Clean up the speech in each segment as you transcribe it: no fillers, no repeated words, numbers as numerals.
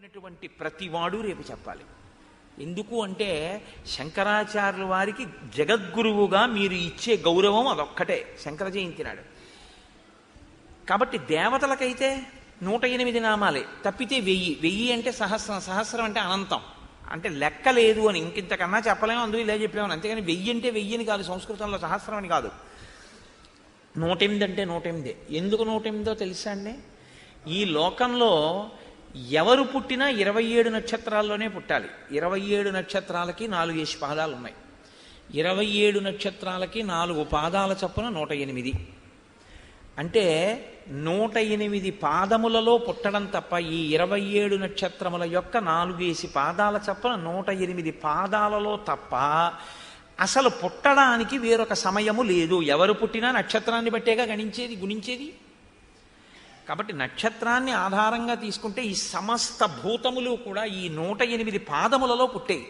పుట్టినటువంటి ప్రతివాడు రేపు చెప్పాలి. ఎందుకు అంటే శంకరాచార్యుల వారికి జగద్గురువుగా మీరు ఇచ్చే గౌరవం అదొక్కటే శంకర జయంతి నాడు. కాబట్టి దేవతలకైతే 108 నామాలే, తప్పితే 1000 అంటే సహస్రం, సహస్రం అంటే అనంతం, అంటే లెక్క లేదు అని ఇంకింతకన్నా చెప్పలేము, అందుకు ఇలా చెప్పామని. అంతేగాని 1000 అంటే 1000 అని కాదు, సంస్కృతంలో సహస్రం అని కాదు. 108 అంటే 108. ఎందుకు 108దో తెలుసా అండి? ఈ లోకంలో ఎవరు పుట్టినా 27 నక్షత్రాల్లోనే పుట్టాలి. 27 నక్షత్రాలకి 4 పాదాలు ఉన్నాయి. 27 నక్షత్రాలకి 4 పాదాల చొప్పున 108. అంటే 108 పాదములలో పుట్టడం తప్ప ఈ 27 నక్షత్రముల యొక్క 4 పాదాల చొప్పున 108 పాదాలలో తప్ప అసలు పుట్టడానికి వేరొక సమయము లేదు. ఎవరు పుట్టినా నక్షత్రాన్ని బట్టేగా గుణించేది. కాబట్టి నక్షత్రాన్ని ఆధారంగా తీసుకుంటే ఈ సమస్త భూతములు కూడా ఈ 108 పాదములలో పుట్టాయి.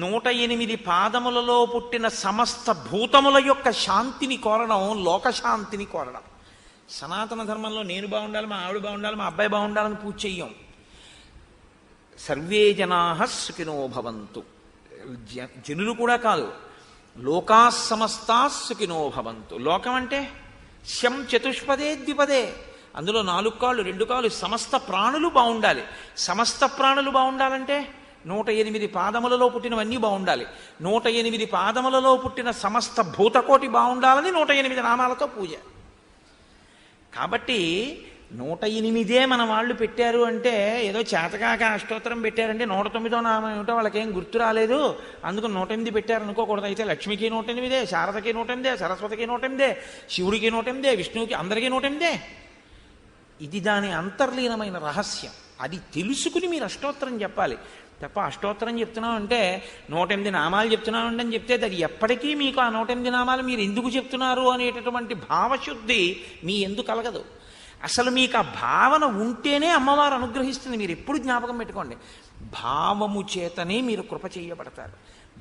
108 పాదములలో పుట్టిన సమస్త భూతముల యొక్క శాంతిని కోరడం లోకశాంతిని కోరడం. సనాతన ధర్మంలో నేను బాగుండాలి, మా ఆవిడ బాగుండాలి, మా అబ్బాయి బాగుండాలని పూజ చెయ్యం. సర్వే జనాః సుఖినో భవంతు, జనులు కూడా కాదు, లోకాః సమస్తాః సుఖినో భవంతు. లోకం అంటే శం చతుష్పదే ద్విపదే, అందులో 4 కాళ్ళు 2 కాళ్ళు, సమస్త ప్రాణులు బాగుండాలి. సమస్త ప్రాణులు బాగుండాలంటే 108 పాదములలో పుట్టినవన్నీ బాగుండాలి. 108 పాదములలో పుట్టిన సమస్త భూతకోటి బాగుండాలని 108 నామాలతో పూజ. కాబట్టి 108 మన వాళ్ళు పెట్టారు అంటే ఏదో చేతకాక అష్టోత్తరం పెట్టారంటే 109వ నామం ఏమిటో వాళ్ళకేం గుర్తు రాలేదు, అందుకు 108 పెట్టారు అనుకోకూడదు. అయితే లక్ష్మికి 108, శారదకి 108, సరస్వతికి 108, శివుడికి 108, విష్ణువుకి, అందరికీ 108. ఇది దాని అంతర్లీనమైన రహస్యం. అది తెలుసుకుని మీరు అష్టోత్తరం చెప్పాలి తప్ప అష్టోత్తరం చెప్తున్నాం అంటే 108 నామాలు చెప్తున్నామండి అని చెప్తే అది ఎప్పటికీ మీకు ఆ 108 నామాలు మీరు ఎందుకు చెప్తున్నారు అనేటటువంటి భావశుద్ధి మీ ఎందుకు కలగదు. అసలు మీకు ఆ భావన ఉంటేనే అమ్మవారు అనుగ్రహిస్తుంది. మీరు ఎప్పుడు జ్ఞాపకం పెట్టుకోండి, భావము చేతనే మీరు కృప చేయబడతారు.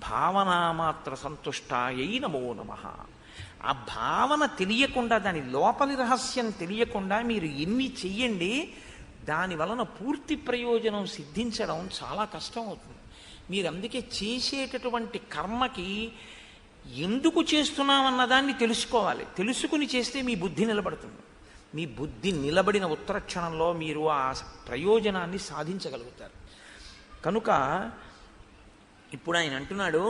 భావనామాత్ర సంతుష్టాయై నమో నమః. ఆ భావన తెలియకుండా, దాని లోపలి రహస్యం తెలియకుండా మీరు ఎన్ని చెయ్యండి, దాని వలన పూర్తి ప్రయోజనం సిద్ధించడం చాలా కష్టం అవుతుంది. మీరు అందుకే చేసేటటువంటి కర్మకి ఎందుకు చేస్తున్నామన్నదాన్ని తెలుసుకోవాలి. తెలుసుకుని చేస్తే మీ బుద్ధి నిలబడుతుంది. మీ బుద్ధి నిలబడిన ఉత్తర క్షణంలో మీరు ఆ ప్రయోజనాన్ని సాధించగలుగుతారు. కనుక ఇప్పుడు ఆయన అంటున్నాడు,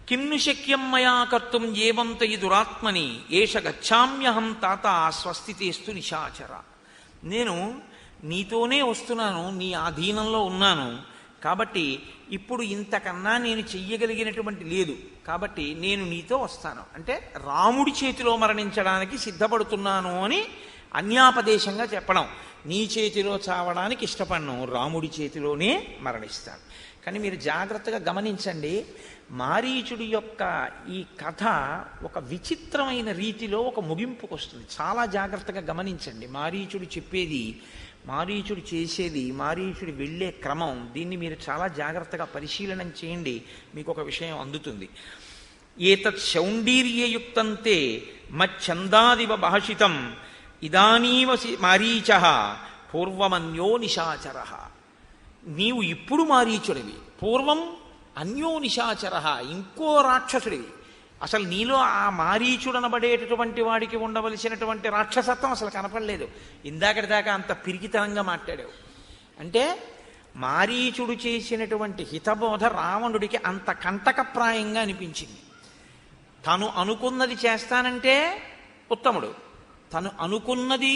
కిన్ను శక్యం మయా కర్తుం ఏవంత దురాత్మని ఏష గచ్చామ్యహం తాత స్వస్తితేస్తు నిశాచర. నేను నీతోనే వస్తున్నాను, నీ ఆధీనంలో ఉన్నాను, కాబట్టి ఇప్పుడు ఇంతకన్నా నేను చెయ్యగలిగినటువంటి లేదు, కాబట్టి నేను నీతో వస్తాను అంటే రాముడి చేతిలో మరణించడానికి సిద్ధపడుతున్నాను అని అన్యాపదేశంగా చెప్పడం. నీ చేతిలో చావడానికి ఇష్టపడను, రాముడి చేతిలోనే మరణిస్తాను. కానీ మీరు జాగ్రత్తగా గమనించండి, మారీచుడి యొక్క ఈ కథ ఒక విచిత్రమైన రీతిలో ఒక ముగింపుకు వస్తుంది. చాలా జాగ్రత్తగా గమనించండి. మారీచుడు చెప్పేది, మారీచుడు చేసేది, మారీచుడు వెళ్ళే క్రమం, దీన్ని మీరు చాలా జాగ్రత్తగా పరిశీలనం చేయండి, మీకు ఒక విషయం అందుతుంది. ఏతత్ శౌండీర్యయుక్తంతే మచ్చందాదివ భాషితం ఇదానీవ మారీచః పూర్వమన్యో నిశాచరః. నీవు ఇప్పుడు మారీచుడివి, పూర్వం అన్యో నిశాచరః, ఇంకో రాక్షసుడివి. అసలు నీలో ఆ మారీచుడనబడేటటువంటి వాడికి ఉండవలసినటువంటి రాక్షసత్వం అసలు కనపడలేదు. ఇందాకటి దాకా అంత పిరికితనంగా మాట్లాడావు. అంటే మారీచుడు చేసినటువంటి హితబోధ రావణుడికి అంత కంటకప్రాయంగా అనిపించింది. తను అనుకున్నది చేస్తానంటే ఉత్తముడు, తను అనుకున్నది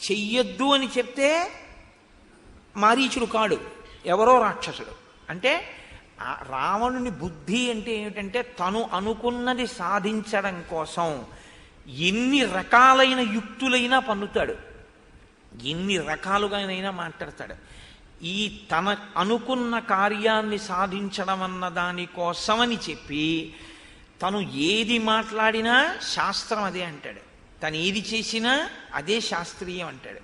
చెయ్యొద్దు అని చెప్తే మారీచుడు కాడు, ఎవరో రాక్షసుడు. అంటే రావణుని బుద్ధి అంటే ఏమిటంటే తను అనుకున్నది సాధించడం కోసం ఎన్ని రకాలైన యుక్తులైనా పన్నుతాడు, ఎన్ని రకాలుగానైనా మాట్లాడతాడు. ఈ తన అనుకున్న కార్యాన్ని సాధించడం అన్న దానికోసమని చెప్పి తను ఏది మాట్లాడినా శాస్త్రం అదే అంటాడు, తను ఏది చేసినా అదే శాస్త్రీయం అంటాడు.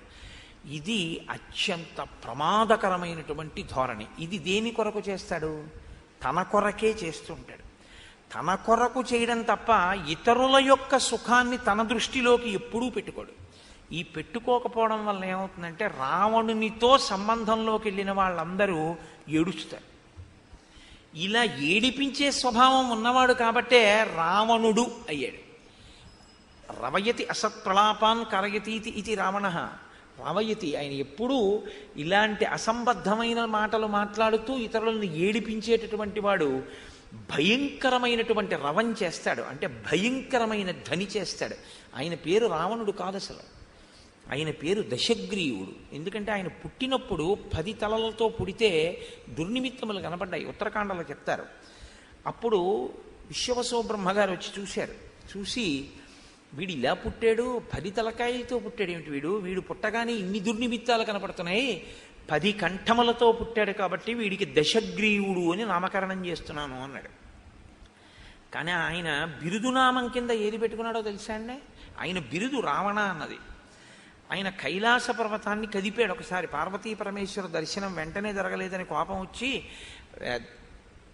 ఇది అత్యంత ప్రమాదకరమైనటువంటి ధోరణి. ఇది దేని కొరకు చేస్తాడు? తన కొరకే చేస్తుంటాడు. తన కొరకు చేయడం తప్ప ఇతరుల యొక్క సుఖాన్ని తన దృష్టిలోకి ఎప్పుడూ పెట్టుకోడు. ఈ పెట్టుకోకపోవడం వల్ల ఏమవుతుందంటే రావణునితో సంబంధంలోకి వెళ్ళిన వాళ్ళందరూ ఏడుస్తారు. ఇలా ఏడిపించే స్వభావం ఉన్నవాడు కాబట్టే రావణుడు అయ్యాడు. రవయతి అసత్ప్రలాపాన్ కరయతీతి ఇది రావణ. రవయతి, ఆయన ఎప్పుడూ ఇలాంటి అసంబద్ధమైన మాటలు మాట్లాడుతూ ఇతరులను ఏడిపించేటటువంటి వాడు భయంకరమైనటువంటి రవం చేస్తాడు, అంటే భయంకరమైన ధ్వని చేస్తాడు. ఆయన పేరు రావణుడు కాదు అసలు, ఆయన పేరు దశగ్రీవుడు. ఎందుకంటే ఆయన పుట్టినప్పుడు 10 తలలతో పుడితే దుర్నిమిత్తములు కనపడ్డాయి, ఉత్తరాఖండలో చెప్తారు. అప్పుడు విశ్వవసో బ్రహ్మగారు వచ్చి చూశారు. చూసి వీడు ఇలా పుట్టాడు, 10 తలకాయలతో పుట్టాడు ఏమిటి వీడు పుట్టగానే ఇన్ని దుర్నిమిత్తాలు కనపడుతున్నాయి, 10 కంఠములతో పుట్టాడు కాబట్టి వీడికి దశగ్రీవుడు అని నామకరణం చేస్తున్నాను అన్నాడు. కానీ ఆయన బిరుదునామం కింద ఏది పెట్టుకున్నాడో తెలుసా అండి? ఆయన బిరుదు రావణ అన్నది. ఆయన కైలాస పర్వతాన్ని కదిపాడు ఒకసారి. పార్వతీ పరమేశ్వర దర్శనం వెంటనే జరగలేదని కోపం వచ్చి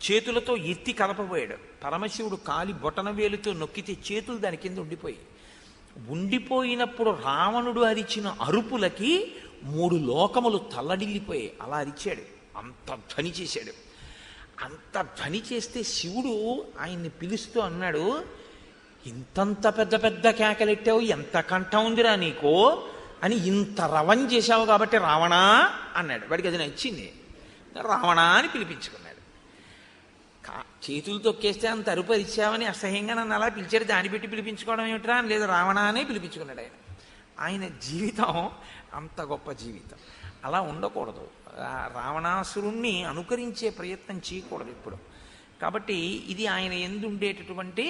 చేతులతో ఎత్తి కలపబోయాడు. పరమశివుడు కాలి బొటన వేలుతో నొక్కితే చేతులు దాని కింద ఉండిపోయినప్పుడు రావణుడు అరిచిన అరుపులకి 3 లోకములు తల్లడిల్లిపోయాయి. అలా అరిచాడు, అంత ధ్వని చేశాడు. అంత ధ్వని చేస్తే శివుడు ఆయన్ని పిలుస్తూ అన్నాడు, ఇంతంత పెద్ద పెద్ద కేకలెట్టావు, ఎంత కంఠం ఉందిరా నీకో అని ఇంత రవం చేశావు కాబట్టి రావణా అన్నాడు. వాడికి అది నచ్చింది, రావణా అని పిలిపించుకున్నాడు. చేతులు తొక్కేస్తే అంత అరుపు ఇచ్చావని అసహ్యంగా నన్ను అలా పిలిచారు, దాన్ని పెట్టి పిలిపించుకోవడం ఏమిట్రా అని, లేదు రావణా అనే పిలిపించుకున్నాడు ఆయన. ఆయన జీవితం అంత గొప్ప జీవితం. అలా ఉండకూడదు, రావణాసురుణ్ణి అనుకరించే ప్రయత్నం చేయకూడదు ఇప్పుడు. కాబట్టి ఇది ఆయన యందు ఉండేటటువంటి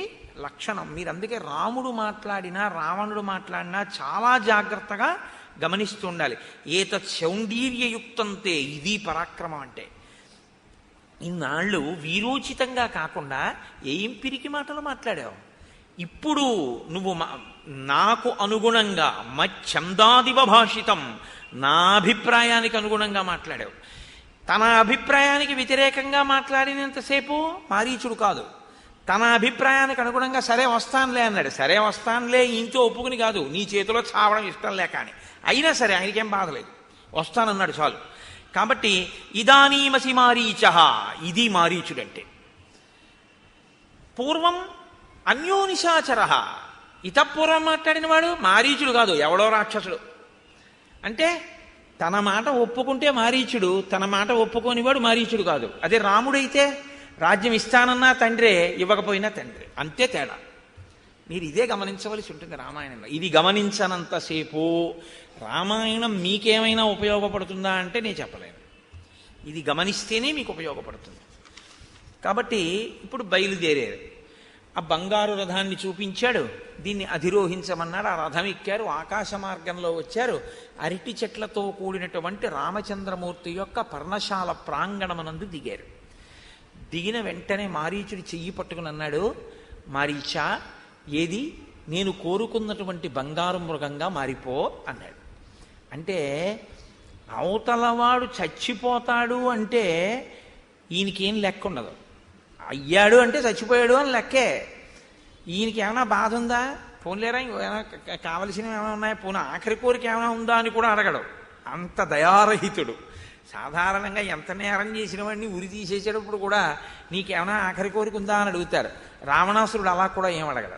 లక్షణం. మీరు అందుకే రాముడు మాట్లాడినా రావణుడు మాట్లాడినా చాలా జాగ్రత్తగా గమనిస్తూ ఉండాలి. ఏతత్ శౌండీర్యయుక్తంతే, ఇది పరాక్రమం అంటే. ఇన్నాళ్ళు వీరోచితంగా కాకుండా ఏం పిరికి మాటలు మాట్లాడావు, ఇప్పుడు నువ్వు నాకు అనుగుణంగా మచ్చందాదివ భాషితం, నా అభిప్రాయానికి అనుగుణంగా మాట్లాడావు. తన అభిప్రాయానికి వ్యతిరేకంగా మాట్లాడినంతసేపు మారీచుడు కాదు, తన అభిప్రాయానికి అనుగుణంగా సరే వస్తానులే అన్నాడు. సరే వస్తానులే ఇంట్లో ఒప్పుకుని కాదు, నీ చేతిలో చావడం ఇష్టం లేక అని. అయినా సరే ఆయనకేం బాధలేదు, వస్తానన్నాడు చాలు. కాబట్టి ఇదానీమసి మారీచ, ఇది మారీచుడంటే. పూర్వం అన్యో నిశాచర, ఇతపూర్వం మాట్లాడిన వాడు మారీచుడు కాదు, ఎవడో రాక్షసుడు. అంటే తన మాట ఒప్పుకుంటే మారీచుడు, తన మాట ఒప్పుకోనివాడు మారీచుడు కాదు. అదే రాముడైతే రాజ్యం ఇస్తానన్నా తండ్రే, ఇవ్వకపోయినా తండ్రే, అంతే తేడా. మీరు ఇదే గమనించవలసి ఉంటుంది రామాయణంలో. ఇది గమనించనంతసేపు రామాయణం మీకేమైనా ఉపయోగపడుతుందా అంటే నేను చెప్పలేను. ఇది గమనిస్తేనే మీకు ఉపయోగపడుతుంది. కాబట్టి ఇప్పుడు బయలుదేరారు. ఆ బంగారు రథాన్ని చూపించాడు, దీన్ని అధిరోహించమన్నాడు. ఆ రథం ఎక్కారు, ఆకాశ మార్గంలో వచ్చారు. అరటి చెట్లతో కూడినటువంటి రామచంద్రమూర్తి యొక్క పర్ణశాల ప్రాంగణమునందు దిగారు. దిగిన వెంటనే మారీచుడి చెయ్యి పట్టుకుని అన్నాడు, మారీచా, ఏది నేను కోరుకున్నటువంటి బంగారు మృగంగా మారిపో అన్నాడు. అంటే అవతలవాడు చచ్చిపోతాడు అంటే ఈయనకేం లెక్క ఉండదు, అయ్యాడు అంటే చచ్చిపోయాడు అని లెక్కే. ఈయనకి ఏమైనా బాధ ఉందా, పోన్లేరా ఏమైనా కావలసినవి ఏమైనా ఉన్నాయా, పోనీ ఆఖరి కోరిక ఏమైనా ఉందా అని కూడా అడగడు, అంత దయారహితుడు. సాధారణంగా ఎంత నేరం చేసిన వాడిని ఉరి తీసేసేటప్పుడు కూడా నీకేమైనా ఆఖరి కోరిక ఉందా అని అడుగుతారు. రావణాసురుడు అలా కూడా ఏం అడగడు.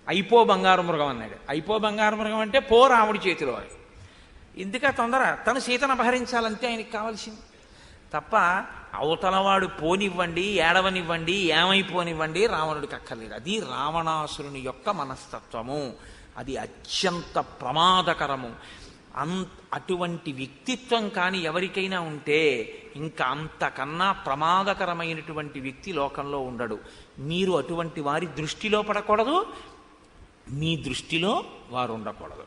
అయిపో బంగారు మృగం అన్నాడు. అయిపో బంగారు మృగం అంటే పో రాముడి చేతిలో. ఎందుక తొందర, తను సీతను అపహరించాలంతే ఆయనకి కావాల్సింది తప్ప అవతలవాడు పోనివ్వండి, ఏడవనివ్వండి, ఏమైపోనివ్వండి రావణుడికి అక్కర్లేదు. అది రావణాసురుని యొక్క మనస్తత్వము, అది అత్యంత ప్రమాదకరము. అటువంటి వ్యక్తిత్వం కానీ ఎవరికైనా ఉంటే ఇంకా అంతకన్నా ప్రమాదకరమైనటువంటి వ్యక్తి లోకంలో ఉండడు. మీరు అటువంటి వారి దృష్టిలో పడకూడదు, మీ దృష్టిలో వారు ఉండకూడదు.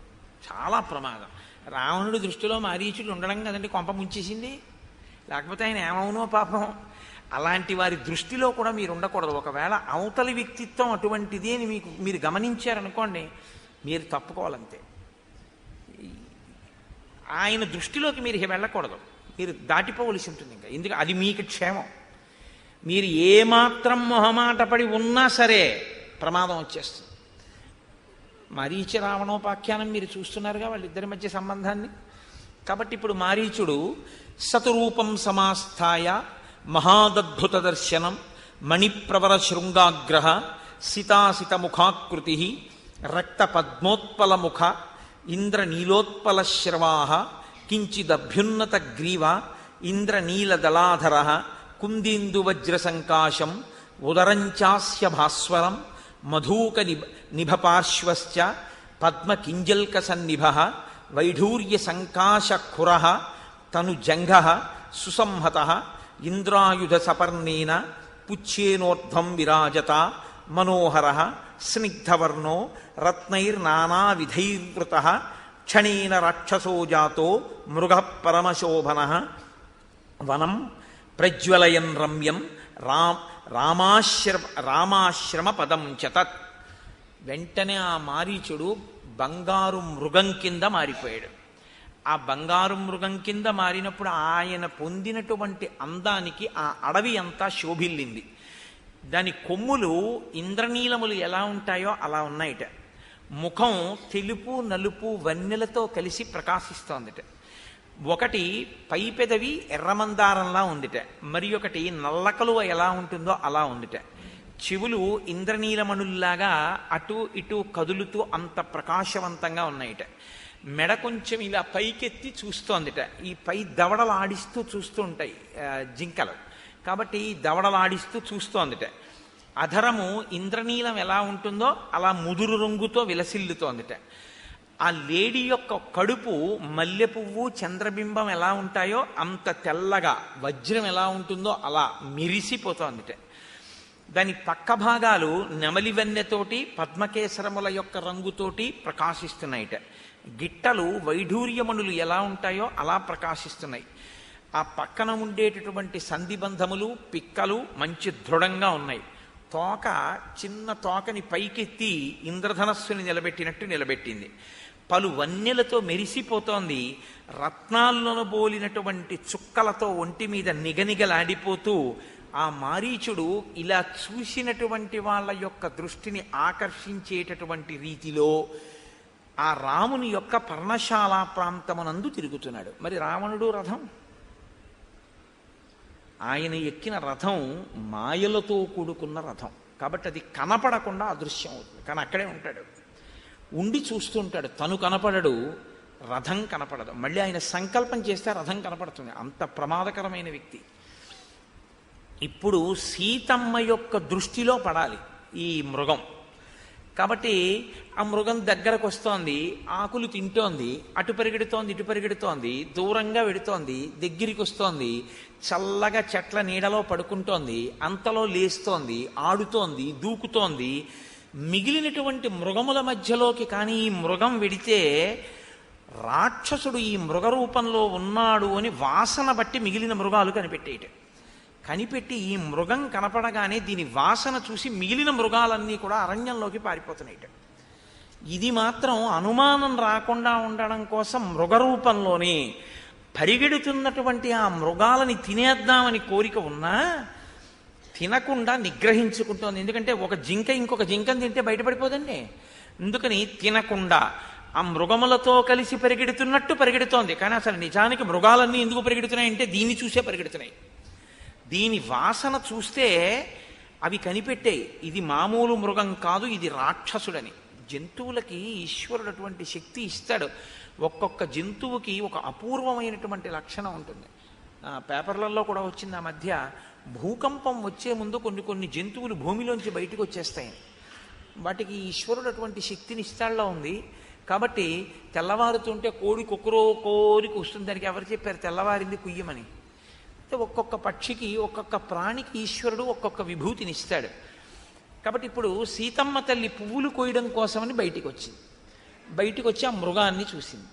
చాలా ప్రమాదం. రావణుడి దృష్టిలో మారీచుడు ఉండడం కదండి కొంప ముంచేసింది, లేకపోతే ఆయన ఏమవునో పాపం. అలాంటి వారి దృష్టిలో కూడా మీరు ఉండకూడదు. ఒకవేళ అవతలి వ్యక్తిత్వం అటువంటిది అని మీరు గమనించారనుకోండి, మీరు తప్పుకోవాలంతే. ఆయన దృష్టిలోకి మీరు వెళ్ళకూడదు, మీరు దాటిపోవలసి ఉంటుంది. ఇంకా ఎందుకు, అది మీకు క్షేమం. మీరు ఏమాత్రం మొహమాట పడి ఉన్నా సరే ప్రమాదం వచ్చేస్తుంది. మారీచ రావణోపాఖ్యానం మీరు చూస్తున్నారుగా వాళ్ళిద్దరి మధ్య సంబంధాన్ని. కాబట్టి ఇప్పుడు మారీచుడు సతురూపం సమాస్థాయ మహాదద్భుత దర్శనం మణిప్రవర శృంగాగ్రహ సితాసిత ముఖాకృతి రక్త పద్మోత్పలముఖ ఇంద్రనీలోత్పల శ్రవాహ కించిదభ్యున్నత గ్రీవ ఇంద్రనీలదళాధర కుందీందువజ్రసంకాశం ఉదరంచాస్య భాస్వరం మధూక నిభపార్శ్వశ్చ పద్మకింజల్క సన్నిభ వైఢూర్య సంకాశఖుర తను జంఘ సుసంహత ఇంద్రాయుధ సపర్ణేన పుచ్చేనోర్ధ్వం విరాజత మనోహర స్నిగ్ధవర్ణో రత్నైర్నానావిధైర్వృత క్షణేన రాక్షసో జాతో మృగ పరమశోభన వనం ప్రజ్వలయన్ రమ్యం రామాశ్రమ పదం చతత్. వెంటనే ఆ మారీచుడు బంగారు మృగం కింద మారిపోయాడు. ఆ బంగారు మృగం కింద మారినప్పుడు ఆయన పొందినటువంటి అందానికి ఆ అడవి అంతా శోభిల్లింది. దాని కొమ్ములు ఇంద్రనీలములు ఎలా ఉంటాయో అలా ఉన్నాయిట. ముఖం తెలుపు నలుపు వన్నెలతో కలిసి ప్రకాశిస్తోందిట. ఒకటి పై పెదవి ఎర్రమందారంలా ఉందిట, మరి ఒకటి నల్లకలువ ఎలా ఉంటుందో అలా ఉందిట. చెవులు ఇంద్రనీలమణుల్లాగా అటు ఇటు కదులుతూ అంత ప్రకాశవంతంగా ఉన్నాయిట. మెడ కొంచెం ఇలా పైకెత్తి చూస్తోందిట. ఈ పై దవడలాడిస్తూ చూస్తూ ఉంటాయి జింకలు, కాబట్టి దవడలాడిస్తూ చూస్తోందిట. అధరము ఇంద్రనీలం ఎలా ఉంటుందో అలా ముదురు రంగుతో విలసిల్లుతోందిట. ఆ లేడీ యొక్క కడుపు మల్లె పువ్వు చంద్రబింబం ఎలా ఉంటాయో అంత తెల్లగా, వజ్రం ఎలా ఉంటుందో అలా మెరిసిపోతోందిట. దాని పక్క భాగాలు నెమలివెన్నెతోటి పద్మకేసరముల యొక్క రంగుతోటి ప్రకాశిస్తున్నాయిట. గిట్టలు వైఢూర్యమణులు ఎలా ఉంటాయో అలా ప్రకాశిస్తున్నాయి. ఆ పక్కన ఉండేటటువంటి సంధిబంధములు పిక్కలు మంచి దృఢంగా ఉన్నాయి. తోక చిన్న తోకని పైకెత్తి ఇంద్రధనస్సుని నిలబెట్టినట్టు నిలబెట్టింది. పలు వన్నెలతో మెరిసిపోతోంది. రత్నాలను బోలినటువంటి చుక్కలతో ఒంటి మీద నిగనిగలాడిపోతూ ఆ మారీచుడు ఇలా చూసినటువంటి వాళ్ళ యొక్క దృష్టిని ఆకర్షించేటటువంటి రీతిలో ఆ రాముని యొక్క పర్ణశాల ప్రాంతమునందు తిరుగుతున్నాడు. మరి రావణుడు రథం, ఆయన ఎక్కిన రథం మాయలతో కూడుకున్న రథం కాబట్టి అది కనపడకుండా అదృశ్యం అవుతుంది. కానీ అక్కడే ఉంటాడు, ఉండి చూస్తుంటాడు. తను కనపడడు, రథం కనపడదు. మళ్ళీ ఆయన సంకల్పం చేస్తే రథం కనపడుతుంది. అంత ప్రమాదకరమైన వ్యక్తి. ఇప్పుడు సీతమ్మ యొక్క దృష్టిలో పడాలి ఈ మృగం. కాబట్టి ఆ మృగం దగ్గరకు వస్తోంది, ఆకులు తింటోంది, అటు పరిగెడుతోంది ఇటు పరిగెడుతోంది, దూరంగా వెడుతోంది, దగ్గరికి వస్తోంది, చల్లగా చెట్ల నీడలో పడుకుంటోంది, అంతలో లేస్తోంది, ఆడుతోంది, దూకుతోంది. మిగిలినటువంటి మృగముల మధ్యలోకి కానీ ఈ మృగం వెడితే రాక్షసుడు ఈ మృగ రూపంలో ఉన్నాడు అని వాసన బట్టి మిగిలిన మృగాలు కనిపెట్టి ఈ మృగం కనపడగానే దీని వాసన చూసి మిగిలిన మృగాలన్నీ కూడా అరణ్యంలోకి పారిపోతున్నాయి. ఇది మాత్రం అనుమానం రాకుండా ఉండడం కోసం మృగరూపంలోనే పరిగెడుతున్నటువంటి ఆ మృగాలని తినేద్దామని కోరిక ఉన్నా తినకుండా నిగ్రహించుకుంటోంది. ఎందుకంటే ఒక జింక ఇంకొక జింకను తింటే బయటపడిపోదండి. అందుకని తినకుండా ఆ మృగములతో కలిసి పరిగెడుతున్నట్టు పరిగెడుతోంది. కానీ అసలు నిజానికి మృగాలన్నీ ఎందుకు పరిగెడుతున్నాయంటే దీన్ని చూసే పరిగెడుతున్నాయి. దీని వాసన చూస్తే అవి కనిపెట్టాయి, ఇది మామూలు మృగం కాదు, ఇది రాక్షసుడని. జంతువులకి ఈశ్వరుడు అటువంటి శక్తి ఇస్తాడు. ఒక్కొక్క జంతువుకి ఒక అపూర్వమైనటువంటి లక్షణం ఉంటుంది. పేపర్లలో కూడా వచ్చింది ఆ మధ్య, భూకంపం వచ్చే ముందు కొన్ని జంతువులు భూమిలోంచి బయటకు వచ్చేస్తాయి. వాటికి ఈశ్వరుడు అటువంటి శక్తిని ఇస్తాడులో ఉంది. కాబట్టి తెల్లవారుతుంటే కోడి కొక్కురో కోరికి వస్తుంది. దానికి ఎవరు చెప్పారు తెల్లవారింది కుయ్యమని? ఒక్కొక్క పక్షికి ఒక్కొక్క ప్రాణికి ఈశ్వరుడు ఒక్కొక్క విభూతిని ఇస్తాడు. కాబట్టి ఇప్పుడు సీతమ్మ తల్లి పువ్వులు కోయడం కోసమని బయటికి వచ్చింది. బయటికి వచ్చి ఆ మృగాన్ని చూసింది.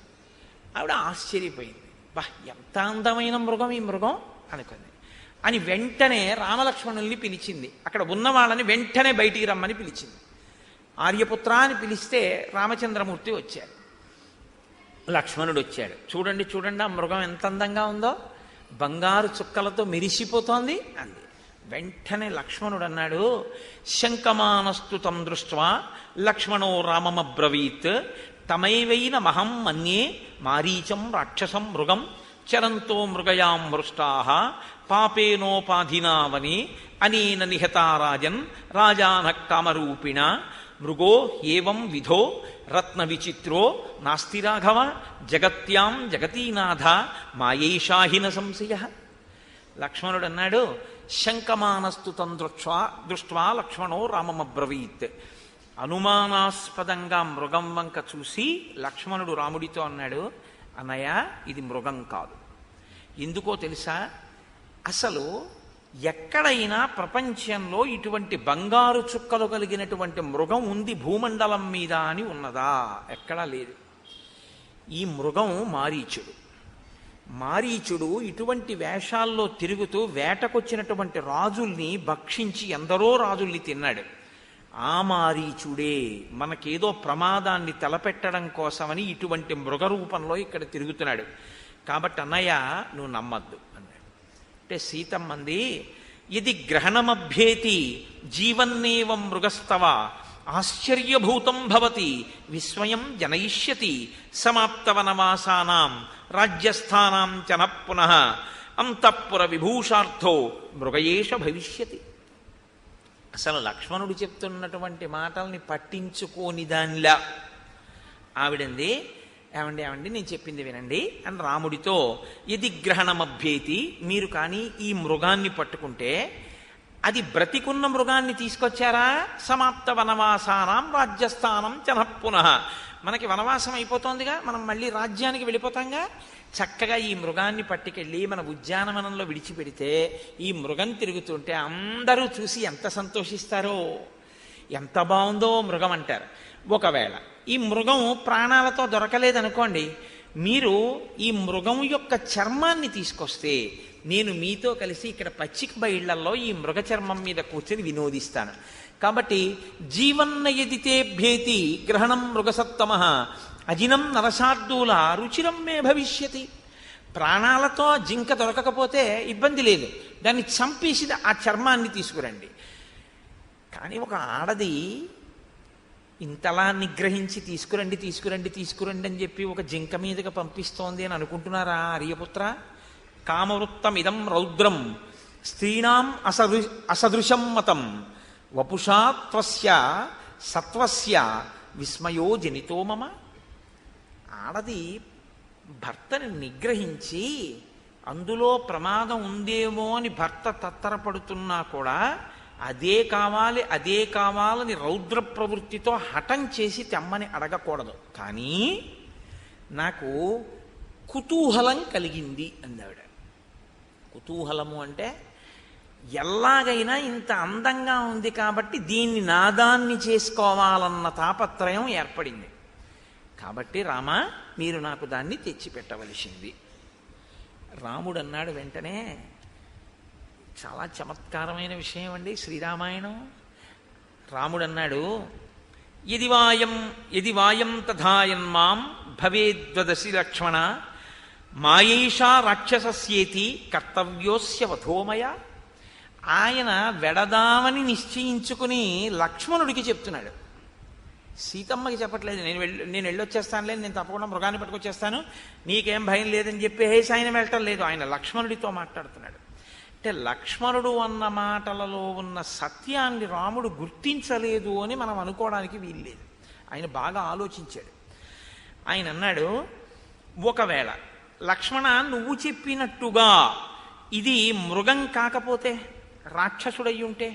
ఆవిడ ఆశ్చర్యపోయింది. బా, ఎంత అందమైన మృగం ఈ మృగం అనుకుంది. అని వెంటనే రామలక్ష్మణుల్ని పిలిచింది. అక్కడ ఉన్న వాళ్ళని వెంటనే బయటికి రమ్మని పిలిచింది. ఆర్యపుత్ర అని పిలిస్తే రామచంద్రమూర్తి వచ్చారు, లక్ష్మణుడు వచ్చాడు. చూడండి చూడండి ఆ మృగం ఎంత అందంగా ఉందో, బంగారు చుక్కలతో మెరిసిపోతోంది అంది. వెంటనే లక్ష్మణుడు అన్నాడు, శంకమానస్తు తం దృష్ట్వా లక్ష్మణో రామమబ్రవీత్ తమైవైన మహం మన్యే మారీచం రాక్షసం మృగం చరంతో మృగయాం మృష్టాః పాపేనోపాధినావని అనేన నిహతారాజన్ రాజానః కామరూపిణ మృగో ఏవం విధో రత్న విచిత్రో నాస్తి రాఘవ జగత్యాం జగతీనాథ మాయైషాహిన సంశయ. లక్ష్మణుడు అన్నాడు, శంకమానస్తు తం దృష్ట్వా లక్ష్మణో రామమబ్రవీత్. అనుమానాస్పదంగా మృగం వంక చూసి లక్ష్మణుడు రాముడితో అన్నాడు, అన్నయ్య ఇది మృగం కాదు. ఎందుకో తెలుసా? అసలు ఎక్కడైనా ప్రపంచంలో ఇటువంటి బంగారు చుక్కలు కలిగినటువంటి మృగం ఉంది భూమండలం మీద అని ఉన్నదా? ఎక్కడా లేదు. ఈ మృగం మారీచుడు. మారీచుడు ఇటువంటి వేషాల్లో తిరుగుతూ వేటకొచ్చినటువంటి రాజుల్ని భక్షించి ఎందరో రాజుల్ని తిన్నాడు. ఆ మారీచుడే మనకేదో ప్రమాదాన్ని తలపెట్టడం కోసమని ఇటువంటి మృగరూపంలో ఇక్కడ తిరుగుతున్నాడు. కాబట్టి అన్నయ్య నువ్వు నమ్మద్దు అన్నాడు. అంటే సీతమ్మంది, ఇది గ్రహణమభ్యేతి జీవన్నేవం మృగస్తవ ఆశ్చర్యభూతం భవతి విస్మయం జనయిష్యతి సమాప్త వనవాసానాం రాజ్యస్థానాం చ న పునః అంతఃపుర విభూషార్థో మృగయేష భవిష్యతి. అసలు లక్ష్మణుడు చెప్తున్నటువంటి మాటల్ని పట్టించుకోని దానిలా ఆవిడంది, ఏమండి నేను చెప్పింది వినండి అని రాముడితో, ఇది గ్రహణమభ్యేతి, మీరు కానీ ఈ మృగాన్ని పట్టుకుంటే అది బ్రతికున్న మృగాన్ని తీసుకొచ్చారా? సమాప్త వనవాసానాం రాజ్యస్థానం చ న పునః. మనకి వనవాసం అయిపోతోందిగా, మనం మళ్ళీ రాజ్యానికి వెళ్ళిపోతాంగా. చక్కగా ఈ మృగాన్ని పట్టుకెళ్ళి మన ఉద్యానవనంలో విడిచిపెడితే ఈ మృగం తిరుగుతుంటే అందరూ చూసి ఎంత సంతోషిస్తారో, ఎంత బాగుందో మృగం అంటారు. ఒకవేళ ఈ మృగం ప్రాణాలతో దొరకలేదనుకోండి, మీరు ఈ మృగం యొక్క చర్మాన్ని తీసుకొస్తే నేను మీతో కలిసి ఇక్కడ పచ్చిక బయళ్లలో ఈ మృగ చర్మం మీద కూర్చొని వినోదిస్తాను. కాబట్టి జీవన్నయదితే భేతి గ్రహణం మృగసత్తమ అజినం నరసార్దూల రుచిరం మే భవిష్యతి. ప్రాణాలతో జింక దొరకకపోతే ఇబ్బంది లేదు, దాన్ని చంపేసి ఆ చర్మాన్ని తీసుకురండి. కానీ ఒక ఆడది ఇంతలా నిగ్రహించి తీసుకురండి అని చెప్పి ఒక జింక మీదగా పంపిస్తోంది అని అనుకుంటున్నారా ఆర్యపుత్ర? కామవృత్తమిదం రౌద్రం స్త్రీణాం అసదృశం మతం వపుషా త్వస్య సత్వస్య విస్మయో జనితో మమ. ఆడది భర్తని నిగ్రహించి అందులో ప్రమాదం ఉందేమో అని భర్త తత్తరపడుతున్నా కూడా అదే కావాలని రౌద్ర ప్రవృత్తితో హఠం చేసి తెమ్మని అడగకూడదు. కానీ నాకు కుతూహలం కలిగింది అందావిడ. కుతూహలము అంటే ఎలాగైనా ఇంత అందంగా ఉంది కాబట్టి దీన్ని నాదాన్ని చేసుకోవాలన్న తాపత్రయం ఏర్పడింది. కాబట్టి రామ మీరు నాకు దాన్ని తెచ్చిపెట్టవలసింది. రాముడు అన్నాడు వెంటనే, చాలా చమత్కారమైన విషయం అండి శ్రీరామాయణం. రాముడు అన్నాడు, యది వాయం తథాయన్మాం భవేద్వదసి లక్ష్మణ మాయేషా రాక్షసస్యేతి కర్తవ్యోస్య వధోమయ. ఆయన వెడదామని నిశ్చయించుకుని లక్ష్మణుడికి చెప్తున్నాడు, సీతమ్మకి చెప్పట్లేదు. నేను వెళ్ళొచ్చేస్తానులే, నేను తప్పకుండా మృగాన్ని పట్టుకొచ్చేస్తాను, నీకేం భయం లేదని చెప్పేసి ఆయన వెళ్ళటం లేదు, ఆయన లక్ష్మణుడితో మాట్లాడుతున్నాడు. అంటే లక్ష్మణుడు అన్న మాటలలో ఉన్న సత్యాన్ని రాముడు గుర్తించలేదు అని మనం అనుకోవడానికి వీల్లేదు. ఆయన బాగా ఆలోచించాడు. ఆయన అన్నాడు, ఒకవేళ లక్ష్మణ నువ్వు చెప్పినట్టుగా ఇది మృగం కాకపోతే రాక్షసుడై ఉంటే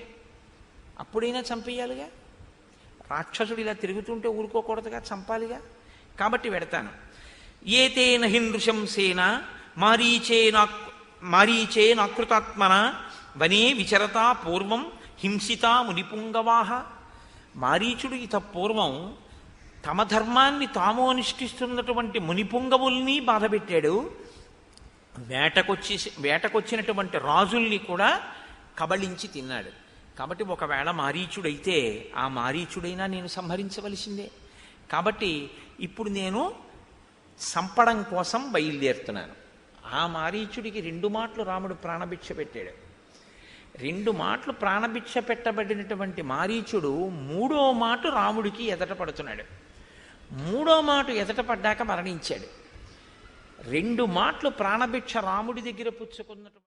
అప్పుడైనా చంపేయాలిగా. రాక్షసుడు ఇలా తిరుగుతుంటే ఊరుకోకూడదుగా, చంపాలిగా. కాబట్టి వెడతాను. ఏతేన హిందృశంసేన మారీచేనాకృతాత్మన వనే విచరతా పూర్వం హింసితా మునిపుంగవాహ. మారీచుడు ఇత పూర్వం తమ ధర్మాన్ని తాము అనుష్ఠిస్తున్నటువంటి మునిపుంగవుల్ని బాధపెట్టాడు. వేటకొచ్చినటువంటి రాజుల్ని కూడా కబళించి తిన్నాడు. కాబట్టి ఒకవేళ మారీచుడైతే ఆ మారీచుడైనా నేను సంహరించవలసిందే. కాబట్టి ఇప్పుడు నేను సంపడం కోసం బయలుదేరుతున్నాను. ఆ మారీచుడికి 2 మాటలు రాముడు ప్రాణభిక్ష పెట్టాడు. 2 మాటలు ప్రాణభిక్ష పెట్టబడినటువంటి మారీచుడు 3వ మాట రాముడికి ఎదట పడుతున్నాడు. 3వ మాట ఎదట పడ్డాక మరణించాడు. 2 మాటలు ప్రాణభిక్ష రాముడి దగ్గర పుచ్చుకున్నటువంటి